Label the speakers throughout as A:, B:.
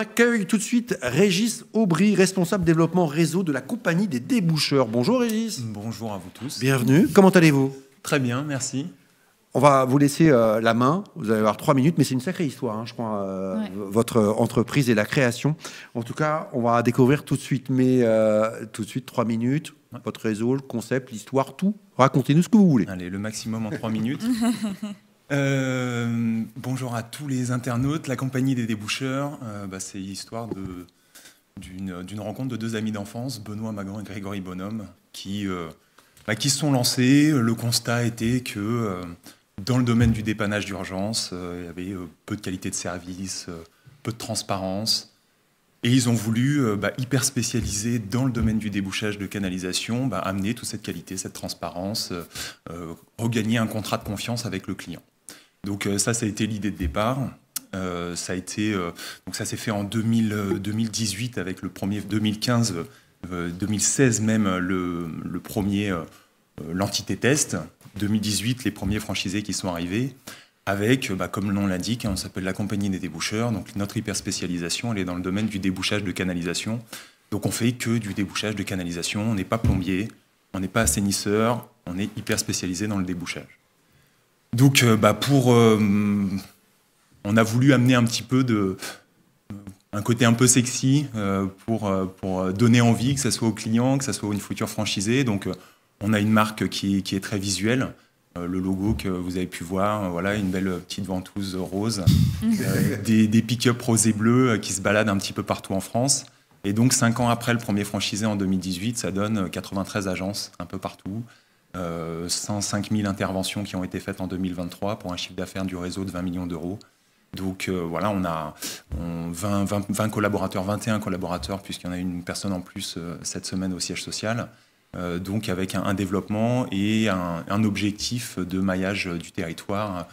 A: accueille tout de suite Régis Aubry, responsable développement réseau de la compagnie des déboucheurs. Bonjour Régis.
B: Bonjour à vous tous.
A: Bienvenue. Comment allez-vous?
B: Très bien, merci.
A: On va vous laisser la main. Vous allez avoir 3 minutes, mais c'est une sacrée histoire, hein, je crois, votre entreprise et la création. En tout cas, on va découvrir tout de suite, mais tout de suite 3 minutes. Votre réseau, le concept, l'histoire, tout. Racontez-nous ce que vous voulez.
B: Allez, le maximum en 3 minutes. Bonjour à tous les internautes. La compagnie des déboucheurs, c'est l'histoire d'une rencontre de 2 amis d'enfance, Benoît Magran et Grégory Bonhomme, qui se sont lancés. Le constat était que dans le domaine du dépannage d'urgence, il y avait peu de qualité de service, peu de transparence. Et ils ont voulu, hyper spécialiser dans le domaine du débouchage de canalisation, amener toute cette qualité, cette transparence, regagner un contrat de confiance avec le client. Donc ça a été l'idée de départ. Donc ça s'est fait en 2018 avec le premier, 2015, 2016 même le premier l'entité test. 2018 les premiers franchisés qui sont arrivés. Avec, comme le nom l'indique, on s'appelle la compagnie des déboucheurs. Donc notre hyper spécialisation, elle est dans le domaine du débouchage de canalisation. Donc on fait que du débouchage de canalisation. On n'est pas plombier, on n'est pas assainisseur, on est hyper spécialisé dans le débouchage. Donc on a voulu amener un petit peu un côté un peu sexy pour donner envie, que ce soit aux clients, que ce soit une future franchisée. Donc on a une marque qui est très visuelle. Le logo que vous avez pu voir, voilà, une belle petite ventouse rose, des pick-up roses et bleus qui se baladent un petit peu partout en France. Et donc 5 ans après le premier franchisé en 2018, ça donne 93 agences un peu partout, 105 000 interventions qui ont été faites en 2023 pour un chiffre d'affaires du réseau de 20 millions d'euros. Donc voilà, on a 20 collaborateurs, 21 collaborateurs, puisqu'il y en a une personne en plus cette semaine au siège social. Donc avec un développement et un objectif de maillage du territoire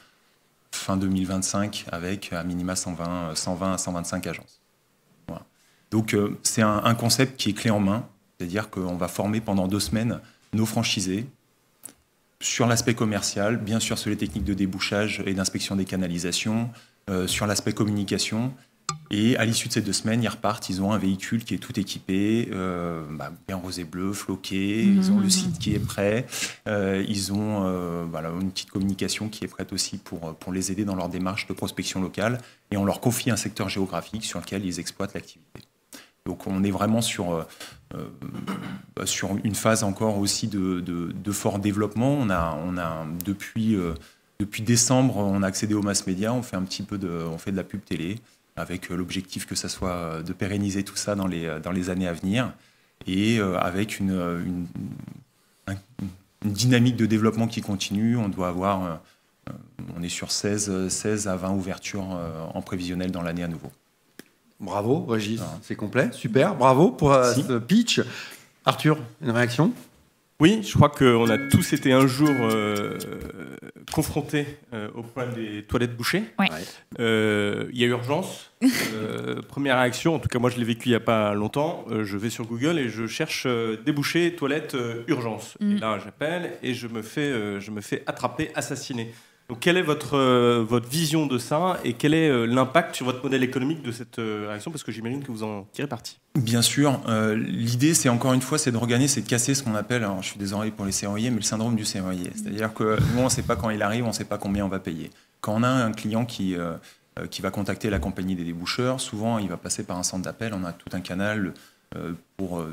B: fin 2025 avec à minima 120 à 125 agences. Voilà. Donc c'est un concept qui est clé en main, c'est-à-dire qu'on va former pendant 2 semaines nos franchisés sur l'aspect commercial, bien sûr sur les techniques de débouchage et d'inspection des canalisations, sur l'aspect communication. Et à l'issue de ces 2 semaines, ils repartent, ils ont un véhicule qui est tout équipé, bien rose et bleu, floqué, ils ont le site qui est prêt, ils ont une petite communication qui est prête aussi pour les aider dans leur démarche de prospection locale, et on leur confie un secteur géographique sur lequel ils exploitent l'activité. Donc on est vraiment sur une phase encore aussi de fort développement. On a depuis décembre, on a accédé aux mass médias, on fait de la pub télé, avec l'objectif que ça soit de pérenniser tout ça dans les années à venir, et avec une dynamique de développement qui continue. On est sur 16 à 20 ouvertures en prévisionnel dans l'année à nouveau.
A: Bravo Régis, c'est complet, super, bravo pour ce pitch. Arthur, une réaction?
C: Oui, je crois qu'on a tous été un jour confrontés au problème des toilettes bouchées.
D: Ouais.
C: Il y a urgence. Première réaction, en tout cas moi je l'ai vécu il n'y a pas longtemps, je vais sur Google et je cherche débouchés, toilettes, urgence. Et là j'appelle et je me fais attraper, assassiner. Donc quelle est votre vision de ça et quel est l'impact sur votre modèle économique de cette réaction? Parce que j'imagine que vous en tirez parti.
B: Bien sûr. L'idée, c'est encore une fois, c'est de regagner, c'est de casser ce qu'on appelle, alors je suis désolé pour les serruriers, mais le syndrome du serrurier. C'est-à-dire que nous, on ne sait pas quand il arrive, on ne sait pas combien on va payer. Quand on a un client qui va contacter la compagnie des déboucheurs, souvent, il va passer par un centre d'appel. On a tout un canal pour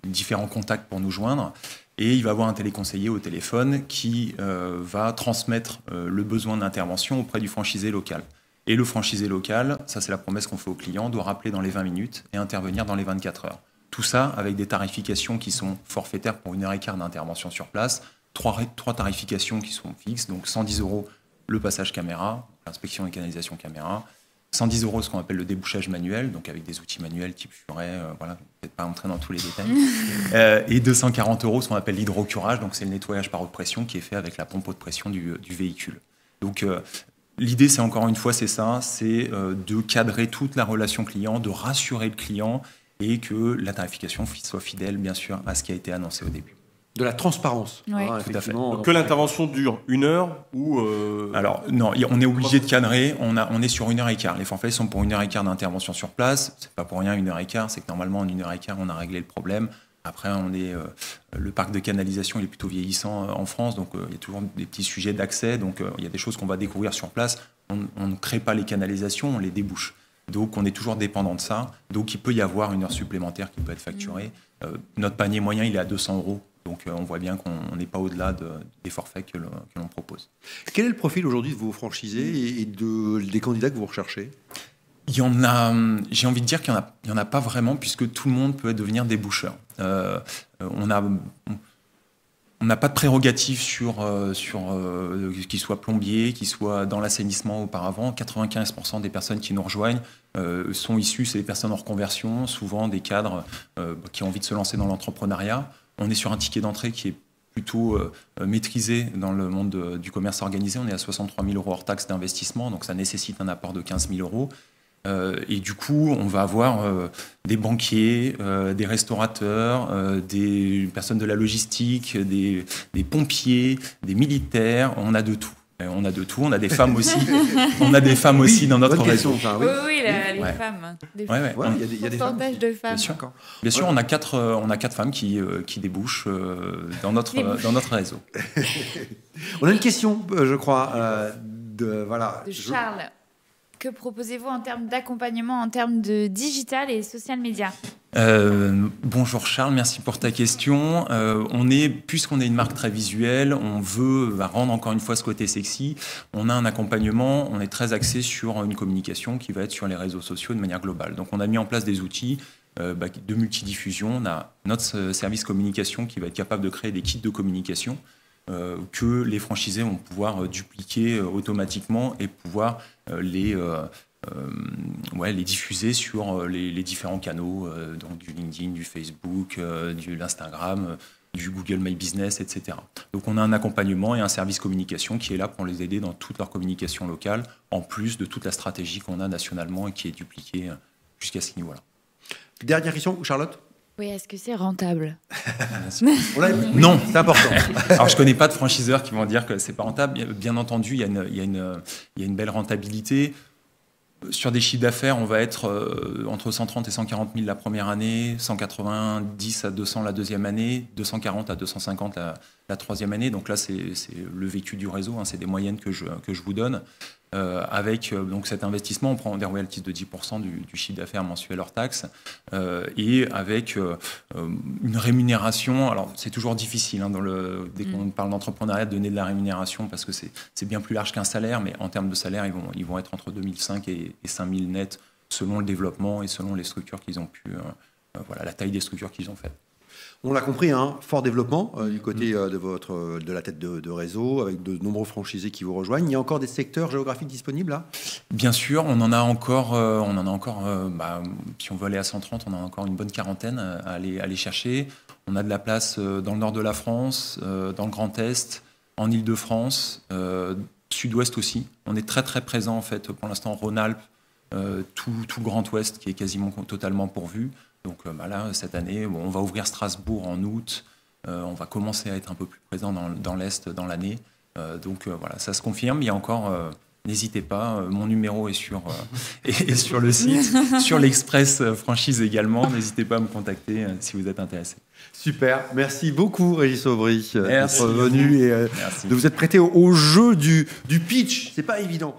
B: différents contacts pour nous joindre. Et il va avoir un téléconseiller au téléphone qui va transmettre le besoin d'intervention auprès du franchisé local. Et le franchisé local, ça c'est la promesse qu'on fait au client, doit rappeler dans les 20 minutes et intervenir dans les 24 heures. Tout ça avec des tarifications qui sont forfaitaires pour 1h15 d'intervention sur place, 3 tarifications qui sont fixes, donc 110 € le passage caméra, l'inspection des canalisations caméra, 110 € ce qu'on appelle le débouchage manuel, donc avec des outils manuels type furet, peut-être pas entrer dans tous les détails, et 240 € ce qu'on appelle l'hydrocurage, donc c'est le nettoyage par haute pression qui est fait avec la pompe haute pression du véhicule. Donc l'idée, c'est encore une fois, c'est ça, c'est de cadrer toute la relation client, de rassurer le client et que la tarification soit fidèle, bien sûr, à ce qui a été annoncé au début.
A: De la transparence.
D: Ouais.
A: Hein, effectivement.
C: Que l'intervention dure 1 heure ou...
B: Alors, non, on est obligé de cadrer. On est sur 1h15. Les forfaits sont pour 1h15 d'intervention sur place. C'est pas pour rien 1h15. C'est que normalement, en 1h15, on a réglé le problème. Après, le parc de canalisation il est plutôt vieillissant en France. Donc, il y a toujours des petits sujets d'accès. Donc, il y a des choses qu'on va découvrir sur place. On ne crée pas les canalisations, on les débouche. Donc, on est toujours dépendant de ça. Donc, il peut y avoir 1 heure supplémentaire qui peut être facturée. Notre panier moyen, il est à 200 €. Donc, on voit bien qu'on n'est pas au-delà des forfaits que l'on propose.
A: Quel est le profil aujourd'hui de vos franchisés et des candidats que vous recherchez ?
B: Il y en a, j'ai envie de dire qu'il n'y en a pas vraiment, puisque tout le monde peut devenir déboucheur. On n'a pas de prérogative sur qu'il soit plombier, qu'il soit dans l'assainissement auparavant. 95% des personnes qui nous rejoignent sont issues, c'est des personnes en reconversion, souvent des cadres qui ont envie de se lancer dans l'entrepreneuriat. On est sur un ticket d'entrée qui est plutôt maîtrisé dans le monde du commerce organisé. On est à 63 000 € hors taxes d'investissement, donc ça nécessite un apport de 15 000 €. Et du coup, on va avoir des banquiers, des restaurateurs, des personnes de la logistique, des pompiers, des militaires. On a de tout. On a de tout. On a des femmes aussi. On a des femmes aussi dans notre réseau.
D: Oui, les femmes.
A: Il y a des
D: pourcentage de femmes.
B: Bien sûr, on a quatre femmes qui débouchent dans notre réseau.
A: On a une question, je crois, de
D: Charles. Que proposez-vous en termes d'accompagnement, en termes de digital et social media ?
B: Bonjour Charles, merci pour ta question. Puisqu'on est une marque très visuelle, on veut rendre encore une fois ce côté sexy. On a un accompagnement, on est très axé sur une communication qui va être sur les réseaux sociaux de manière globale. Donc on a mis en place des outils de multidiffusion. On a notre service communication qui va être capable de créer des kits de communication que les franchisés vont pouvoir dupliquer automatiquement et pouvoir les diffuser sur les différents canaux, donc du LinkedIn, du Facebook, de l'Instagram, du Google My Business, etc. Donc on a un accompagnement et un service communication qui est là pour les aider dans toute leur communication locale, en plus de toute la stratégie qu'on a nationalement et qui est dupliquée jusqu'à ce niveau-là.
A: Dernière question, Charlotte ?
D: Oui, est-ce que c'est rentable ?
B: Non,
A: c'est important.
B: Alors, je ne connais pas de franchiseurs qui vont dire que ce n'est pas rentable. Bien entendu, il y a une belle rentabilité. Sur des chiffres d'affaires, on va être entre 130 et 140 000 la première année, 190 à 200 la deuxième année, 240 à 250 la troisième année. Donc là, c'est le vécu du réseau, hein, c'est des moyennes que je vous donne. Avec donc cet investissement, on prend des royalties de 10% du chiffre d'affaires mensuel hors taxe et avec une rémunération. Alors, c'est toujours difficile hein, dès qu'on parle d'entrepreneuriat de donner de la rémunération parce que c'est bien plus large qu'un salaire, mais en termes de salaire, ils vont être entre 2005 et 5000 nets selon le développement et selon les structures qu'ils ont pu, la taille des structures qu'ils ont faites.
A: On l'a compris, hein, fort développement du côté de la tête de réseau, avec de nombreux franchisés qui vous rejoignent. Il y a encore des secteurs géographiques disponibles là ?
B: Bien sûr, on en a encore. Si on veut aller à 130, on a encore une bonne quarantaine à aller chercher. On a de la place dans le nord de la France, dans le Grand Est, en Île-de-France, Sud-Ouest aussi. On est très très présent en fait pour l'instant en Rhône-Alpes, tout le Grand Ouest qui est quasiment totalement pourvu. Donc là, cette année, on va ouvrir Strasbourg en août. On va commencer à être un peu plus présent dans l'Est dans l'année. Donc ça se confirme. Il y a encore, n'hésitez pas, mon numéro est sur le site, sur l'Express Franchise également. N'hésitez pas à me contacter si vous êtes intéressé.
A: Super, merci beaucoup Régis Aubry d'être venu et
B: Merci.
A: de vous être prêté au jeu du pitch. C'est pas évident.